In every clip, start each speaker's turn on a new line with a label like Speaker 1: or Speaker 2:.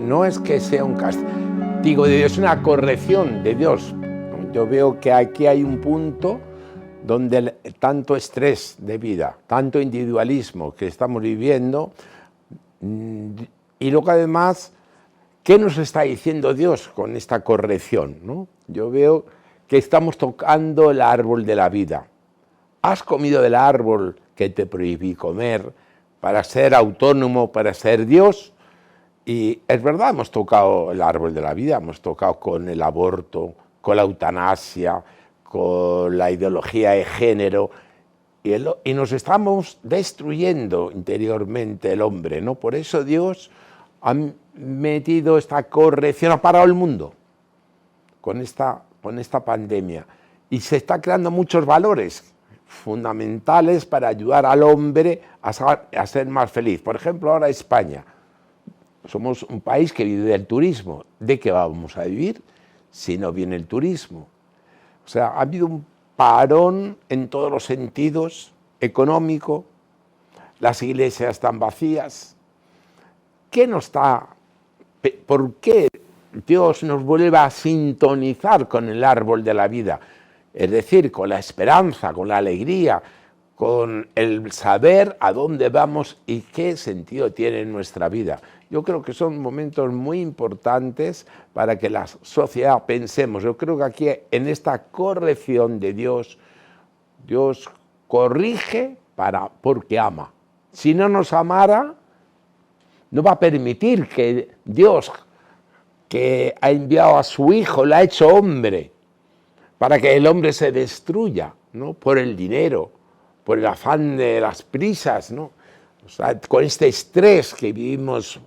Speaker 1: No es que sea un castigo de Dios, es una corrección de Dios. Yo veo que aquí hay un punto donde tanto estrés de vida, tanto individualismo que estamos viviendo, y luego además, ¿qué nos está diciendo Dios con esta corrección, ¿no? Yo veo que estamos tocando el árbol de la vida. ¿Has comido del árbol que te prohibí comer para ser autónomo, para ser Dios? Y es verdad, hemos tocado el árbol de la vida, hemos tocado con el aborto, con la eutanasia, con la ideología de género, y nos estamos destruyendo interiormente el hombre, ¿no? Por eso Dios ha metido esta corrección, ha parado el mundo con esta pandemia. Y se están creando muchos valores fundamentales para ayudar al hombre a ser más feliz. Por ejemplo, ahora España. Somos un país que vive del turismo. ¿De qué vamos a vivir si no viene el turismo? O sea, ha habido un parón en todos los sentidos, económico, las iglesias están vacías. ¿Por qué Dios nos vuelve a sintonizar con el árbol de la vida? Es decir, con la esperanza, con la alegría, con el saber a dónde vamos y qué sentido tiene nuestra vida. Yo creo que son momentos muy importantes para que la sociedad pensemos. Yo creo que aquí, en esta corrección de Dios, Dios corrige porque ama. Si no nos amara, no va a permitir que Dios, que ha enviado a su Hijo, lo ha hecho hombre, para que el hombre se destruya, ¿no? Por el dinero, por el afán de las prisas, ¿no? O sea, con este estrés que vivimos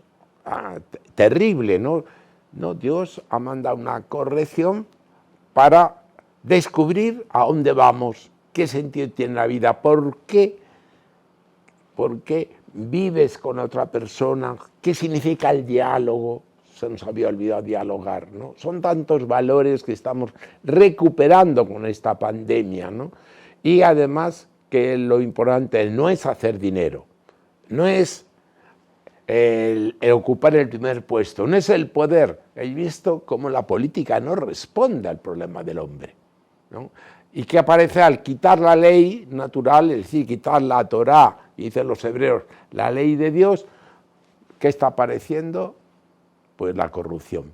Speaker 1: terrible, ¿no? No, Dios ha mandado una corrección para descubrir a dónde vamos, qué sentido tiene la vida, por qué vives con otra persona, qué significa el diálogo. Se nos había olvidado dialogar, ¿no? Son tantos valores que estamos recuperando con esta pandemia, ¿no? Y además que lo importante no es hacer dinero, no es el ocupar el primer puesto, no es el poder. He visto cómo la política no responde al problema del hombre, ¿no? Y que aparece al quitar la ley natural, es decir, quitar la Torá, dicen los hebreos, la ley de Dios. ¿Qué está apareciendo? Pues la corrupción.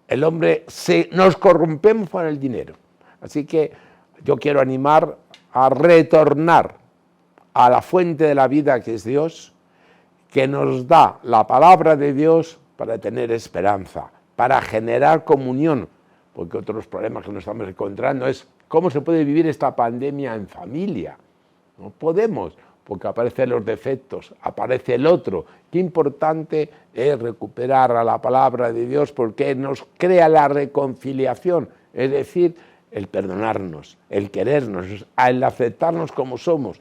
Speaker 1: El hombre, nos corrompemos por el dinero. Así que yo quiero animar a retornar a la fuente de la vida, que es Dios, que nos da la palabra de Dios para tener esperanza, para generar comunión, porque otros problemas que nos estamos encontrando es cómo se puede vivir esta pandemia en familia. No podemos, porque aparecen los defectos, aparece el otro. Qué importante es recuperar a la palabra de Dios, porque nos crea la reconciliación, es decir, el perdonarnos, el querernos, el aceptarnos como somos.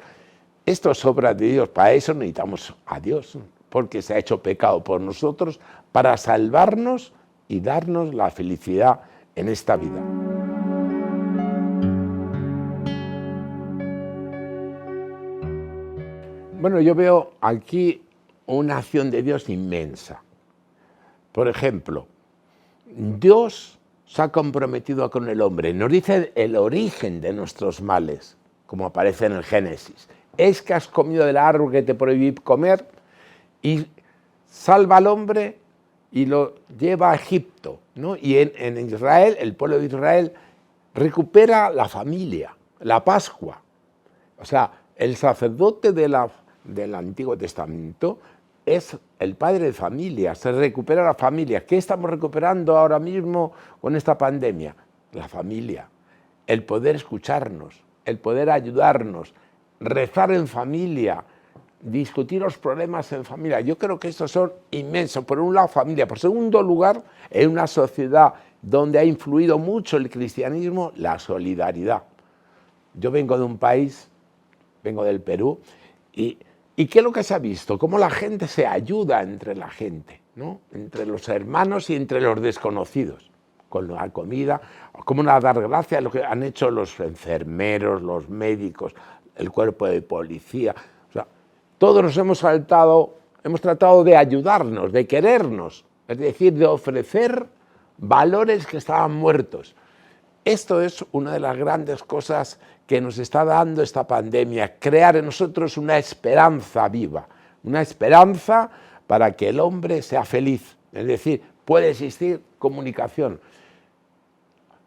Speaker 1: Esto es obra de Dios, para eso necesitamos a Dios, porque se ha hecho pecado por nosotros para salvarnos y darnos la felicidad en esta vida. Bueno, yo veo aquí una acción de Dios inmensa. Por ejemplo, Dios se ha comprometido con el hombre, nos dice el origen de nuestros males, como aparece en el Génesis. Es que has comido del árbol que te prohibí comer, y salva al hombre y lo lleva a Egipto, ¿no? Y en Israel, el pueblo de Israel recupera la familia, la Pascua. O sea, el sacerdote del Antiguo Testamento es el padre de familia, se recupera la familia. ¿Qué estamos recuperando ahora mismo con esta pandemia? La familia, el poder escucharnos, el poder ayudarnos, rezar en familia, discutir los problemas en familia. Yo creo que estos son inmensos. Por un lado, familia. Por segundo lugar, en una sociedad donde ha influido mucho el cristianismo, la solidaridad. Yo vengo de un país, vengo del Perú, y ¿qué es lo que se ha visto? Cómo la gente se ayuda entre la gente, ¿no? Entre los hermanos y entre los desconocidos, con la comida, cómo dar gracias a lo que han hecho los enfermeros, los médicos, el cuerpo de policía. O sea, todos nos hemos tratado de ayudarnos, de querernos, es decir, de ofrecer valores que estaban muertos. Esto es una de las grandes cosas que nos está dando esta pandemia, crear en nosotros una esperanza viva, una esperanza para que el hombre sea feliz, es decir, puede existir comunicación.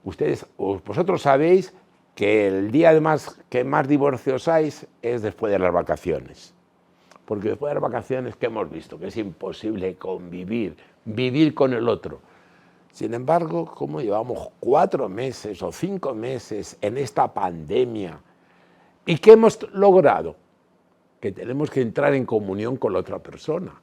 Speaker 1: Vosotros sabéis que el día que más divorcios hay es después de las vacaciones, porque después de las vacaciones, ¿qué hemos visto? Que es imposible convivir, vivir con el otro. Sin embargo, como llevamos 4 meses o 5 meses en esta pandemia, ¿y qué hemos logrado? Que tenemos que entrar en comunión con la otra persona,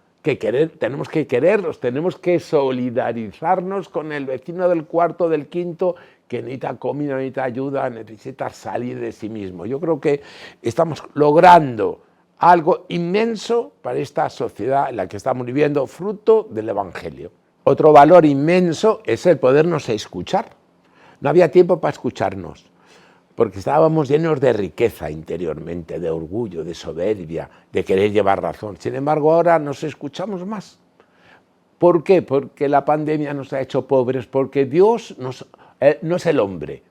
Speaker 1: tenemos que quererlos, tenemos que solidarizarnos con el vecino del cuarto, del quinto, que necesita comida, necesita ayuda, necesita salir de sí mismo. Yo creo que estamos logrando algo inmenso para esta sociedad en la que estamos viviendo, fruto del Evangelio. Otro valor inmenso es el podernos escuchar. No había tiempo para escucharnos, porque estábamos llenos de riqueza interiormente, de orgullo, de soberbia, de querer llevar razón. Sin embargo, ahora nos escuchamos más. ¿Por qué? Porque la pandemia nos ha hecho pobres, porque Dios no es el hombre.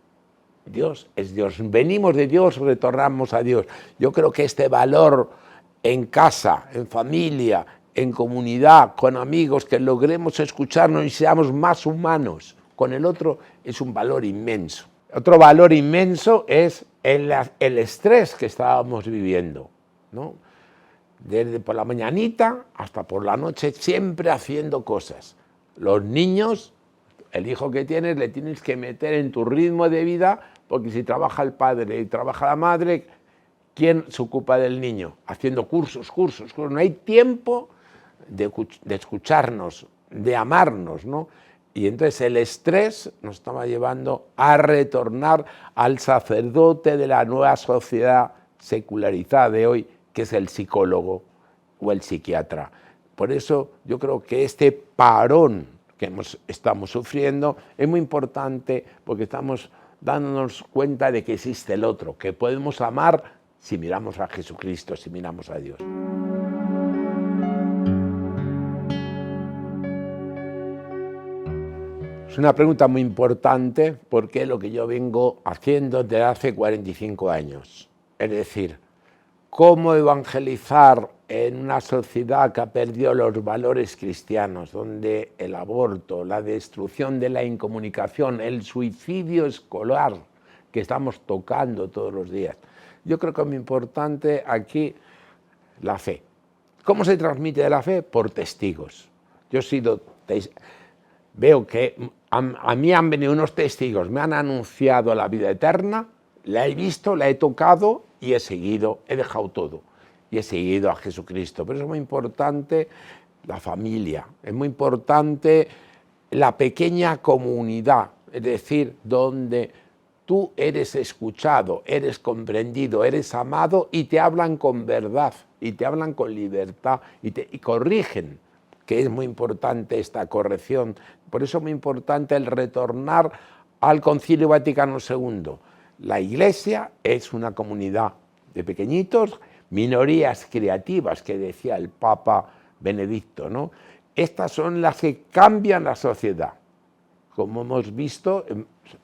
Speaker 1: Dios es Dios. Venimos de Dios, retornamos a Dios. Yo creo que este valor en casa, en familia, en comunidad, con amigos, que logremos escucharnos y seamos más humanos con el otro, es un valor inmenso. Otro valor inmenso es el estrés que estábamos viviendo, ¿no? Desde por la mañanita hasta por la noche, siempre haciendo cosas. Los niños, el hijo que tienes, le tienes que meter en tu ritmo de vida, porque si trabaja el padre y trabaja la madre, ¿quién se ocupa del niño? Haciendo cursos. No hay tiempo de escucharnos, de amarnos, ¿no? Y entonces el estrés nos estaba llevando a retornar al sacerdote de la nueva sociedad secularizada de hoy, que es el psicólogo o el psiquiatra. Por eso yo creo que este parón que estamos sufriendo es muy importante, porque estamos dándonos cuenta de que existe el otro, que podemos amar si miramos a Jesucristo, si miramos a Dios. Es una pregunta muy importante, porque es lo que yo vengo haciendo desde hace 45 años. Es decir, cómo evangelizar en una sociedad que ha perdido los valores cristianos, donde el aborto, la destrucción de la incomunicación, el suicidio escolar que estamos tocando todos los días. Yo creo que es muy importante aquí la fe. ¿Cómo se transmite la fe? Por testigos. Veo que a mí han venido unos testigos, me han anunciado la vida eterna, la he visto, la he tocado y he dejado todo y he seguido a Jesucristo. Pero es muy importante la familia, es muy importante la pequeña comunidad, es decir, donde tú eres escuchado, eres comprendido, eres amado y te hablan con verdad y te hablan con libertad y corrigen, que es muy importante esta corrección. Por eso es muy importante el retornar al Concilio Vaticano II. La Iglesia es una comunidad de pequeñitos, minorías creativas, que decía el Papa Benedicto, ¿no? Estas son las que cambian la sociedad, como hemos visto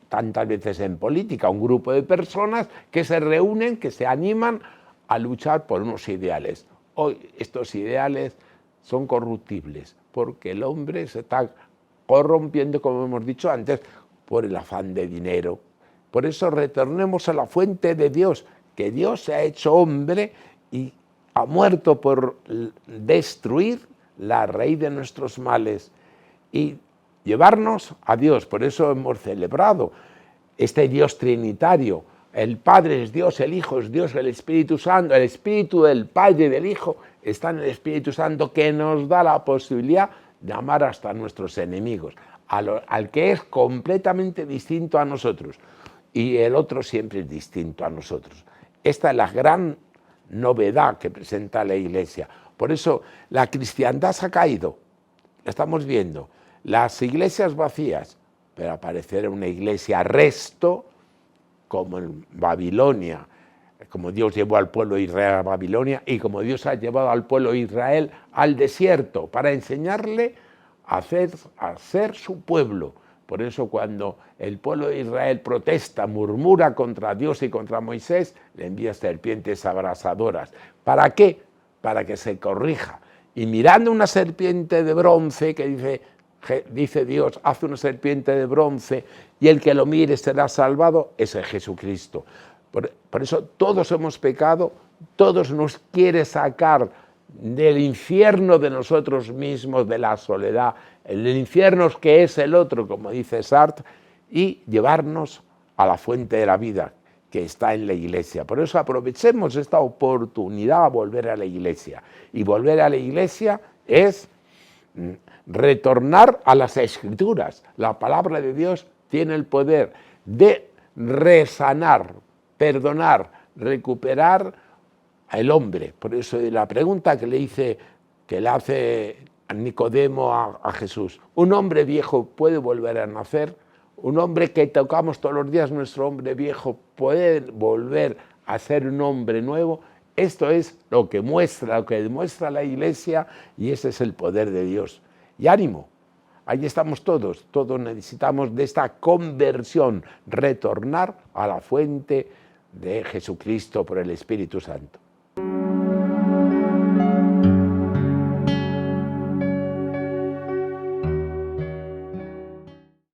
Speaker 1: tantas veces en política, un grupo de personas que se reúnen, que se animan a luchar por unos ideales. Hoy estos ideales son corruptibles, porque el hombre se está corrompiendo, como hemos dicho antes, por el afán de dinero. Por eso retornemos a la fuente de Dios, que Dios se ha hecho hombre y ha muerto por destruir la raíz de nuestros males y llevarnos a Dios. Por eso hemos celebrado este Dios trinitario. El Padre es Dios, el Hijo es Dios, el Espíritu Santo, el Espíritu del Padre y del Hijo está en el Espíritu Santo, que nos da la posibilidad de amar hasta a nuestros enemigos, al que es completamente distinto a nosotros, y el otro siempre es distinto a nosotros. Esta es la gran novedad que presenta la Iglesia. Por eso la cristiandad se ha caído, la estamos viendo, las iglesias vacías, pero aparecer una iglesia resto, como en Babilonia, como Dios llevó al pueblo de Israel a Babilonia y como Dios ha llevado al pueblo de Israel al desierto para enseñarle a ser su pueblo. Por eso cuando el pueblo de Israel protesta, murmura contra Dios y contra Moisés, le envía serpientes abrasadoras. ¿Para qué? Para que se corrija. Y mirando una serpiente de bronce, que dice Dios, hace una serpiente de bronce y el que lo mire será salvado, ese es Jesucristo. Por eso todos hemos pecado, todos nos quiere sacar del infierno de nosotros mismos, de la soledad, el infierno que es el otro, como dice Sartre, y llevarnos a la fuente de la vida que está en la iglesia. Por eso aprovechemos esta oportunidad a volver a la iglesia. Y volver a la iglesia es retornar a las Escrituras. La palabra de Dios tiene el poder de resanar, perdonar, recuperar al hombre. Por eso la pregunta que le hace Nicodemo a Jesús: ¿un hombre viejo puede volver a nacer? ¿Un hombre que tocamos todos los días, nuestro hombre viejo, puede volver a ser un hombre nuevo? Esto es lo que demuestra la iglesia, y ese es el poder de Dios. Y ánimo, ahí estamos todos necesitamos de esta conversión, retornar a la fuente de Jesucristo por el Espíritu Santo.